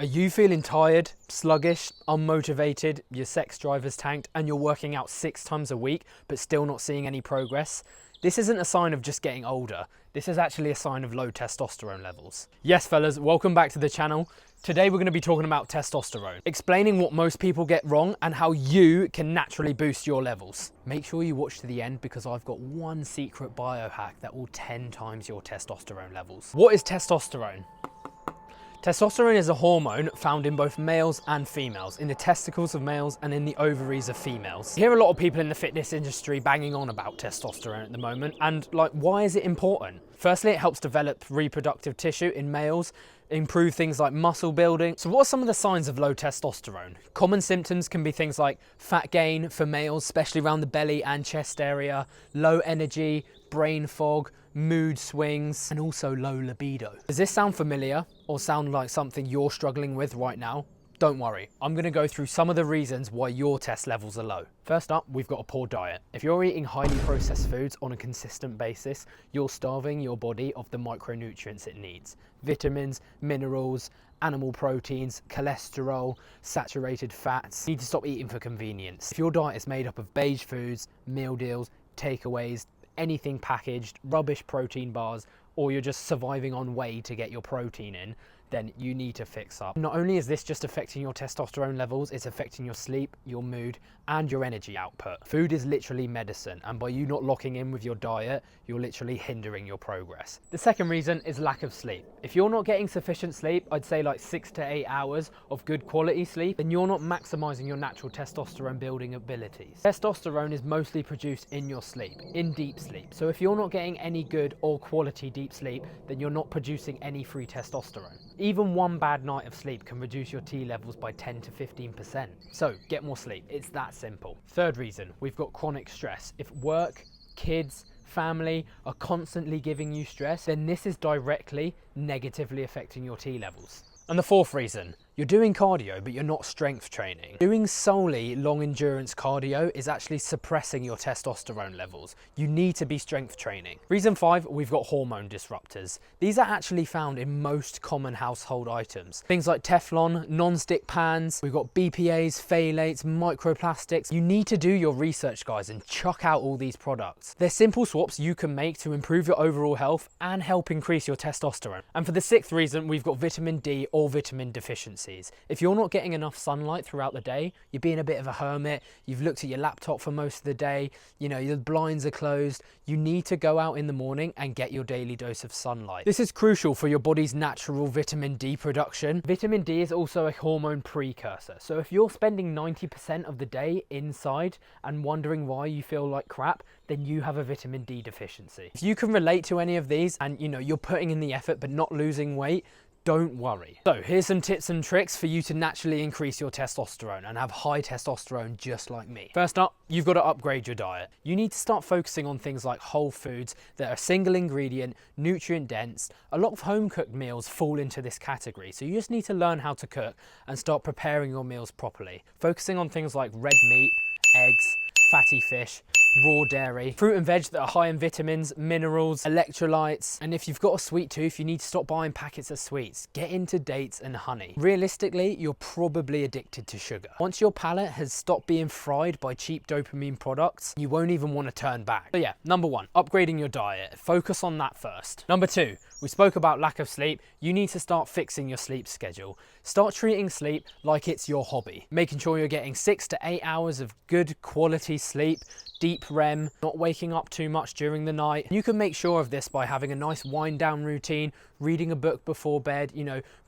Are you feeling tired, sluggish, unmotivated, your sex drive is tanked, and you're working out 6 times a week but still not seeing any progress? This isn't a sign of just getting older. This is actually a sign of low testosterone levels. Yes, fellas, welcome back to the channel. Today we're going to be talking about testosterone, explaining what most people get wrong and how you can naturally boost your levels. Make sure you watch to the end because I've got one secret biohack that will 10 times your testosterone levels. What is testosterone? Testosterone is a hormone found in both males and females, in the testicles of males and in the ovaries of females. You hear a lot of people in the fitness industry banging on about testosterone at the moment, and why is it important? Firstly, it helps develop reproductive tissue in males, improve things like muscle building. So what are some of the signs of low testosterone? Common symptoms can be things like fat gain for males, especially around the belly and chest area, low energy, brain fog, mood swings, and also low libido. Does this sound familiar or sound like something you're struggling with right now? Don't worry, I'm going to go through some of the reasons why your test levels are low. First up, we've got a poor diet. If you're eating highly processed foods on a consistent basis, you're starving your body of the micronutrients it needs. Vitamins, minerals, animal proteins, cholesterol, saturated fats. You need to stop eating for convenience. If your diet is made up of beige foods, meal deals, takeaways, anything packaged, rubbish protein bars, or you're just surviving on whey to get your protein in, then you need to fix up. Not only is this just affecting your testosterone levels, it's affecting your sleep, your mood, and your energy output. Food is literally medicine, and by you not locking in with your diet, you're literally hindering your progress. The second reason is lack of sleep. If you're not getting sufficient sleep, I'd say like 6 to 8 hours of good quality sleep, then you're not maximizing your natural testosterone building abilities. Testosterone is mostly produced in your sleep, in deep sleep. So if you're not getting any good or quality deep sleep, then you're not producing any free testosterone. Even one bad night of sleep can reduce your T levels by 10 to 15%. So get more sleep, it's that simple. Third reason, we've got chronic stress. If work, kids, family are constantly giving you stress, then this is directly negatively affecting your T levels. And the fourth reason, you're doing cardio, but you're not strength training. Doing solely long endurance cardio is actually suppressing your testosterone levels. You need to be strength training. Reason 5, we've got hormone disruptors. These are actually found in most common household items. Things like Teflon, non-stick pans, we've got BPAs, phthalates, microplastics. You need to do your research, guys, and chuck out all these products. They're simple swaps you can make to improve your overall health and help increase your testosterone. And for the 6th reason, we've got vitamin D or vitamin deficiency. If you're not getting enough sunlight throughout the day, you're being a bit of a hermit, you've looked at your laptop for most of the day, your blinds are closed, you need to go out in the morning and get your daily dose of sunlight. This is crucial for your body's natural vitamin D production. Vitamin D is also a hormone precursor, so if you're spending 90% of the day inside and wondering why you feel like crap, then you have a vitamin D deficiency. If you can relate to any of these and you're putting in the effort but not losing weight, don't worry. So here's some tips and tricks for you to naturally increase your testosterone and have high testosterone just like me. First up, you've got to upgrade your diet. You need to start focusing on things like whole foods that are single ingredient, nutrient dense. A lot of home cooked meals fall into this category, so you just need to learn how to cook and start preparing your meals properly. Focusing on things like red meat, eggs, fatty fish, raw dairy, fruit and veg that are high in vitamins, minerals, electrolytes. And if you've got a sweet tooth, you need to stop buying packets of sweets. Get into dates and honey. Realistically, you're probably addicted to sugar. Once your palate has stopped being fried by cheap dopamine products, you won't even want to turn back. So yeah, number 1, upgrading your diet. Focus on that first. Number 2, we spoke about lack of sleep. You need to start fixing your sleep schedule. Start treating sleep like it's your hobby. Making sure you're getting 6 to 8 hours of good quality sleep, deep REM, not waking up too much during the night. You can make sure of this by having a nice wind down routine, reading a book before bed,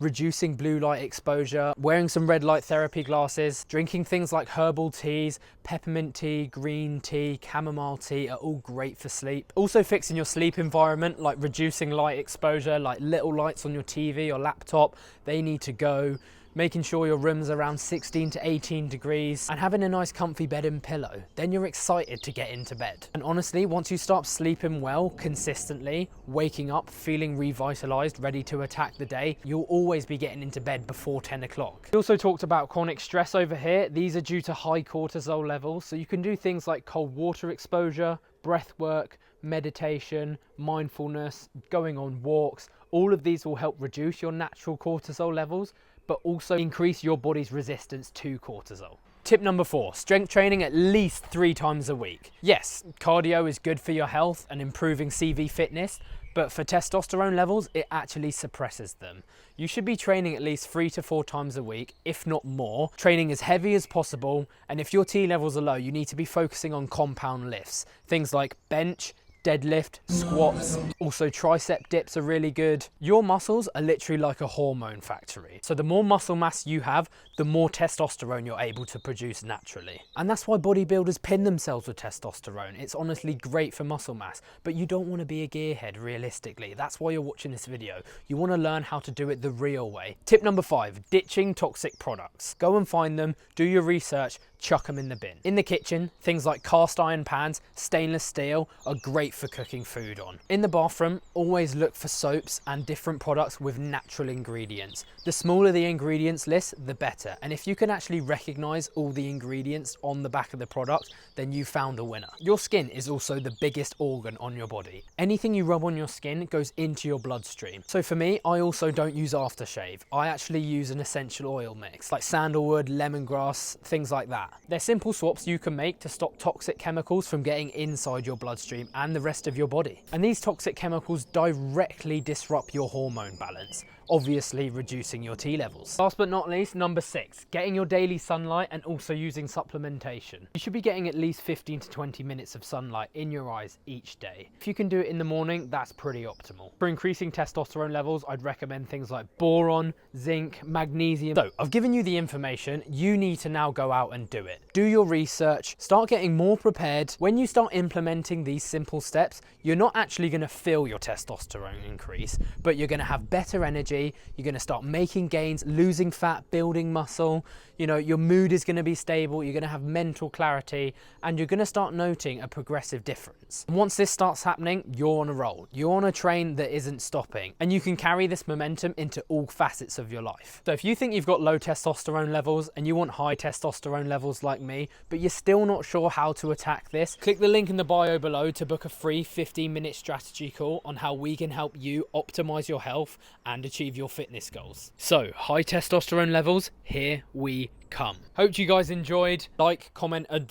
reducing blue light exposure, wearing some red light therapy glasses, drinking things like herbal teas, peppermint tea, green tea, chamomile tea are all great for sleep. Also fixing your sleep environment, like reducing light exposure, like little lights on your TV or laptop, they need to go. Making sure your room's around 16 to 18 degrees and having a nice comfy bed and pillow. Then you're excited to get into bed. And honestly, once you start sleeping well consistently, waking up, feeling revitalized, ready to attack the day, you'll always be getting into bed before 10 o'clock. We also talked about chronic stress over here. These are due to high cortisol levels. So you can do things like cold water exposure, breath work, meditation, mindfulness, going on walks. All of these will help reduce your natural cortisol levels, but also increase your body's resistance to cortisol. Tip number 4, strength training at least 3 times a week. Yes, cardio is good for your health and improving CV fitness, but for testosterone levels, it actually suppresses them. You should be training at least 3 to 4 times a week, if not more, training as heavy as possible, and if your T levels are low, you need to be focusing on compound lifts, things like bench, deadlift, squats, also tricep dips are really good. Your muscles are literally like a hormone factory. So the more muscle mass you have, the more testosterone you're able to produce naturally. And that's why bodybuilders pin themselves with testosterone. It's honestly great for muscle mass, but you don't want to be a gearhead realistically. That's why you're watching this video. You want to learn how to do it the real way. Tip number 5, ditching toxic products. Go and find them, do your research, chuck them in the bin. In the kitchen, things like cast iron pans, stainless steel are great for cooking food on. In the bathroom, always look for soaps and different products with natural ingredients. The smaller the ingredients list, the better. And if you can actually recognize all the ingredients on the back of the product, then you found a winner. Your skin is also the biggest organ on your body. Anything you rub on your skin goes into your bloodstream. So for me, I also don't use aftershave. I actually use an essential oil mix, like sandalwood, lemongrass, things like that. They're simple swaps you can make to stop toxic chemicals from getting inside your bloodstream and the rest of your body. And these toxic chemicals directly disrupt your hormone balance, obviously reducing your T levels. Last but not least, number 6, getting your daily sunlight and also using supplementation. You should be getting at least 15 to 20 minutes of sunlight in your eyes each day. If you can do it in the morning, that's pretty optimal. For increasing testosterone levels, I'd recommend things like boron, zinc, magnesium. So I've given you the information, you need to now go out and do it. Do your research, start getting more prepared. When you start implementing these simple steps, you're not actually going to feel your testosterone increase, but you're going to have better energy, you're going to start making gains, losing fat, building muscle, you know, your mood is going to be stable, you're going to have mental clarity, and you're going to start noting a progressive difference. And once this starts happening, you're on a roll. You're on a train that isn't stopping, and you can carry this momentum into all facets of your life. So if you think you've got low testosterone levels and you want high testosterone levels like me, but you're still not sure how to attack this, click the link in the bio below to book a free 15-minute strategy call on how we can help you optimize your health and achieve your fitness goals. So, high testosterone levels, here we come. Hope you guys enjoyed. Like, comment, and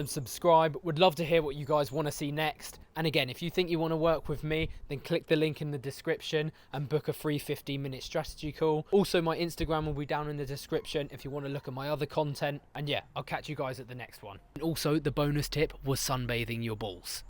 subscribe. Would love to hear what you guys want to see next. And again, if you think you want to work with me, then click the link in the description and book a free 15-minute strategy call. Also, my Instagram will be down in the description if you want to look at my other content. And yeah, I'll catch you guys at the next one. And also, the bonus tip was sunbathing your balls.